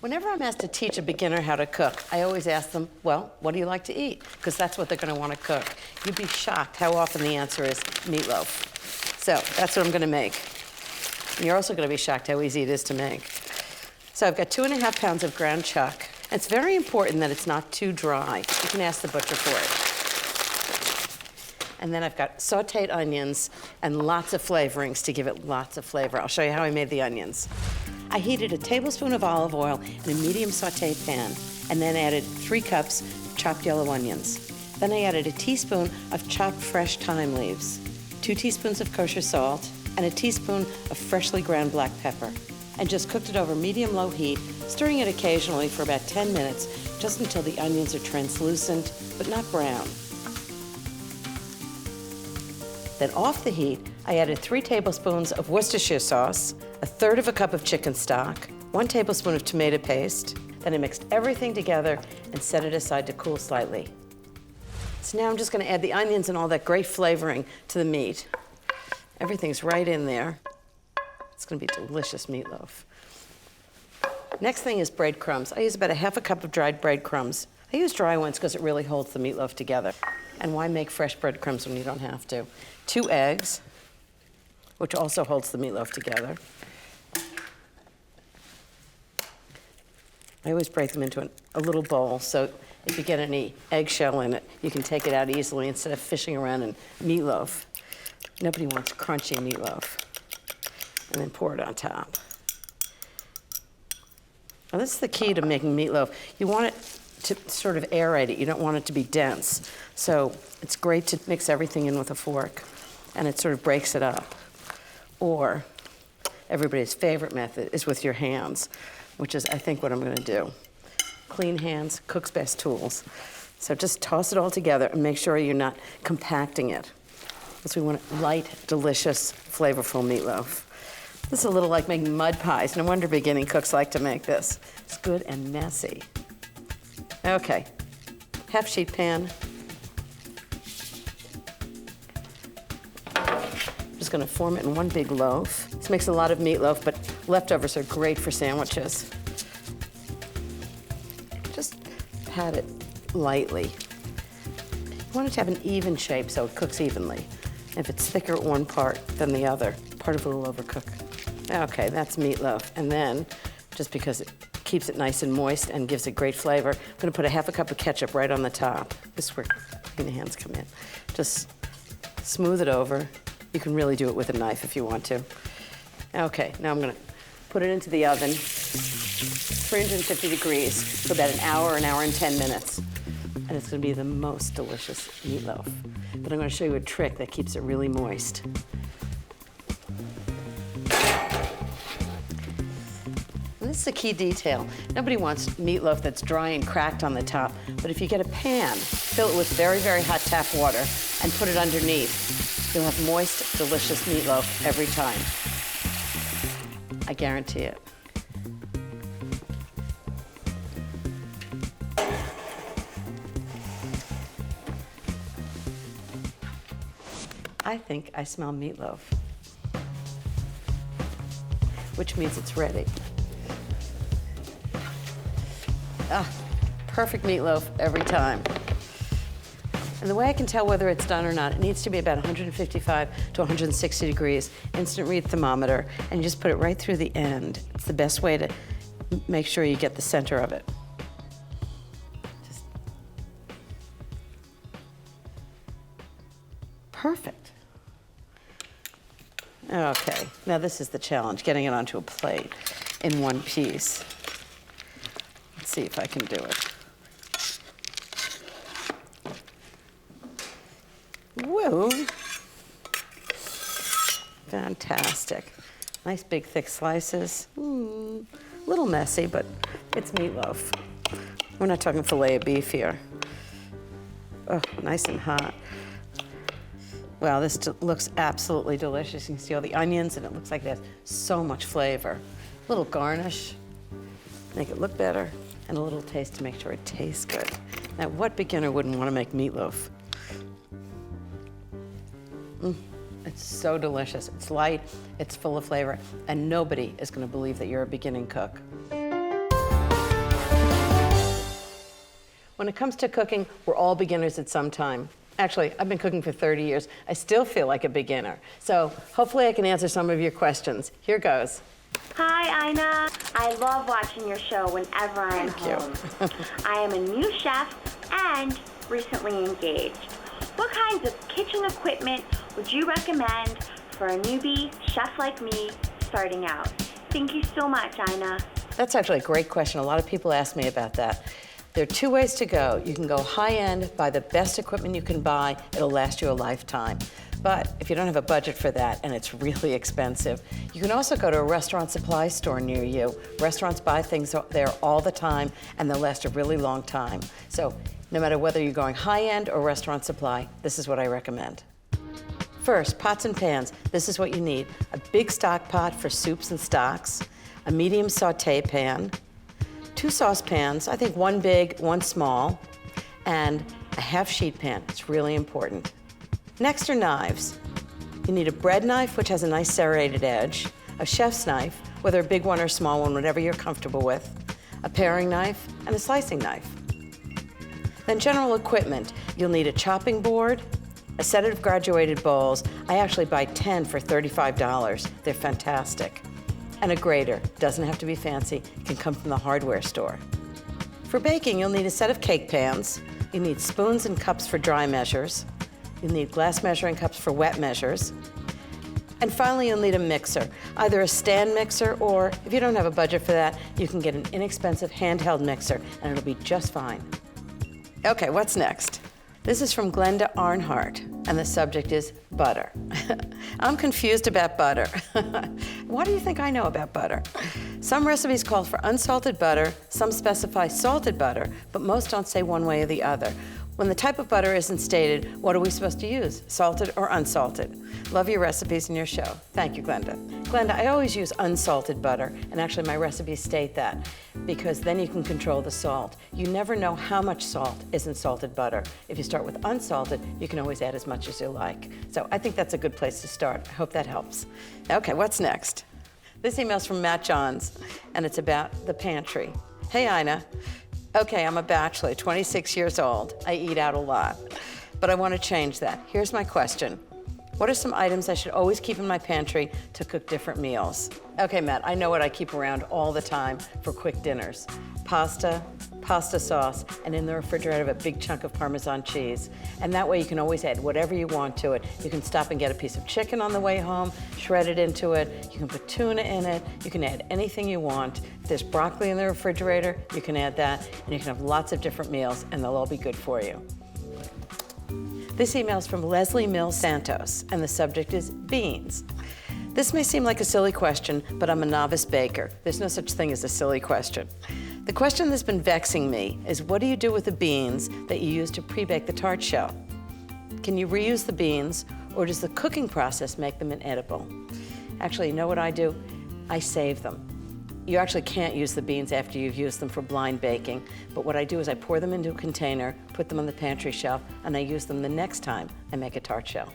Whenever I'm asked to teach a beginner how to cook, I always ask them, well, what do you like to eat? Because that's what they're going to want to cook. You'd be shocked how often the answer is meatloaf. So that's what I'm going to make. And you're also going to be shocked how easy it is to make. So I've got 2.5 pounds of ground chuck. And it's very important that it's not too dry. You can ask the butcher for it. And then I've got sauteed onions and lots of flavorings to give it lots of flavor. I'll show you how I made the onions. I heated a tablespoon of olive oil in a medium sauté pan and then added 3 cups of chopped yellow onions. Then I added a teaspoon of chopped fresh thyme leaves, 2 teaspoons of kosher salt, and a teaspoon of freshly ground black pepper. And just cooked it over medium-low heat, stirring it occasionally for about 10 minutes, just until the onions are translucent, but not brown. Then off the heat, I added 3 tablespoons of Worcestershire sauce, 1/3 cup of chicken stock, 1 tablespoon of tomato paste. Then I mixed everything together and set it aside to cool slightly. So now I'm just going to add the onions and all that great flavoring to the meat. Everything's right in there. It's going to be delicious meatloaf. Next thing is breadcrumbs. I use about 1/2 cup of dried breadcrumbs. I use dry ones because it really holds the meatloaf together. And why make fresh breadcrumbs when you don't have to? 2 eggs, which also holds the meatloaf together. I always break them into a little bowl, so if you get any eggshell in it, you can take it out easily instead of fishing around in meatloaf. Nobody wants crunchy meatloaf. And then pour it on top. Now this is the key to making meatloaf. You want it to sort of aerate it. You don't want it to be dense. So it's great to mix everything in with a fork, and it sort of breaks it up. Or everybody's favorite method is with your hands, which is, I think, what I'm going to do. Clean hands, cook's best tools. So just toss it all together and make sure you're not compacting it. Because we want light, delicious, flavorful meatloaf. This is a little like making mud pies. No wonder beginning cooks like to make this. It's good and messy. Okay, half sheet pan. Just gonna form it in one big loaf. This makes a lot of meatloaf, but leftovers are great for sandwiches. Just pat it lightly. You want it to have an even shape so it cooks evenly. If it's thicker at one part than the other, part of it will overcook. Okay, that's meatloaf. And then, just because it keeps it nice and moist and gives it great flavor, I'm gonna put 1/2 cup of ketchup right on the top. This is where clean hands come in. Just smooth it over. You can really do it with a knife if you want to. Okay, now I'm gonna put it into the oven, 350 degrees, for about an hour and 10 minutes. And it's gonna be the most delicious meatloaf. But I'm gonna show you a trick that keeps it really moist. And this is a key detail. Nobody wants meatloaf that's dry and cracked on the top, but if you get a pan, fill it with very, very hot tap water and put it underneath, you'll have moist, delicious meatloaf every time. I guarantee it. I think I smell meatloaf, which means it's ready. Ah, perfect meatloaf every time. And the way I can tell whether it's done or not, it needs to be about 155 to 160 degrees, instant read thermometer, and you just put it right through the end. It's the best way to make sure you get the center of it. Just perfect. Okay, now this is the challenge, getting it onto a plate in one piece. Let's see if I can do it. Whoa. Fantastic. Nice big thick slices. Little messy, but it's meatloaf. We're not talking filet of beef here. Oh, nice and hot. Wow, this looks absolutely delicious. You can see all the onions, and it looks like it has so much flavor. A little garnish, make it look better, and a little taste to make sure it tastes good. Now, what beginner wouldn't want to make meatloaf? It's so delicious. It's light, it's full of flavor, and nobody is going to believe that you're a beginning cook. When it comes to cooking, we're all beginners at some time. Actually, I've been cooking for 30 years. I still feel like a beginner. So hopefully I can answer some of your questions. Here goes. Hi, Ina. I love watching your show whenever I'm home. I am a new chef and recently engaged. What kinds of kitchen equipment would you recommend for a newbie chef like me starting out? Thank you so much, Ina. That's actually a great question. A lot of people ask me about that. There are two ways to go. You can go high-end, buy the best equipment you can buy. It'll last you a lifetime. But if you don't have a budget for that and it's really expensive, you can also go to a restaurant supply store near you. Restaurants buy things there all the time and they'll last a really long time. So no matter whether you're going high-end or restaurant supply, this is what I recommend. First, pots and pans. This is what you need. A big stock pot for soups and stocks, a medium saute pan, 2 saucepans, I think 1 big, 1 small, and a half sheet pan. It's really important. Next are knives. You need a bread knife, which has a nice serrated edge, a chef's knife, whether a big one or a small one, whatever you're comfortable with, a paring knife, and a slicing knife. Then general equipment. You'll need a chopping board, a set of graduated bowls. I actually buy 10 for $35. They're fantastic. And a grater. Doesn't have to be fancy. It can come from the hardware store. For baking, you'll need a set of cake pans. You need spoons and cups for dry measures. You'll need glass measuring cups for wet measures. And finally, you'll need a mixer, either a stand mixer or, if you don't have a budget for that, you can get an inexpensive handheld mixer and it'll be just fine. Okay, what's next? This is from Glenda Arnhart, and the subject is butter. I'm confused about butter. What do you think I know about butter? Some recipes call for unsalted butter, some specify salted butter, but most don't say one way or the other. When the type of butter isn't stated, what are we supposed to use, salted or unsalted? Love your recipes and your show. Thank you, Glenda. Glenda, I always use unsalted butter, and actually my recipes state that, because then you can control the salt. You never know how much salt is in salted butter. If you start with unsalted, you can always add as much as you like. So I think that's a good place to start. I hope that helps. Okay, what's next? This email's from Matt Johns, and it's about the pantry. Hey, Ina. Okay, I'm a bachelor, 26 years old. I eat out a lot, but I want to change that. Here's my question. What are some items I should always keep in my pantry to cook different meals? Okay, Matt, I know what I keep around all the time for quick dinners. Pasta, pasta sauce, and in the refrigerator I have a big chunk of Parmesan cheese. And that way you can always add whatever you want to it. You can stop and get a piece of chicken on the way home, shred it into it. You can put tuna in it. You can add anything you want. If there's broccoli in the refrigerator, you can add that, and you can have lots of different meals, and they'll all be good for you. This email is from Leslie Mills Santos, and the subject is beans. This may seem like a silly question, but I'm a novice baker. There's no such thing as a silly question. The question that's been vexing me is, what do you do with the beans that you use to pre-bake the tart shell? Can you reuse the beans, or does the cooking process make them inedible? Actually, you know what I do? I save them. You actually can't use the beans after you've used them for blind baking, but what I do is I pour them into a container, put them on the pantry shelf, and I use them the next time I make a tart shell.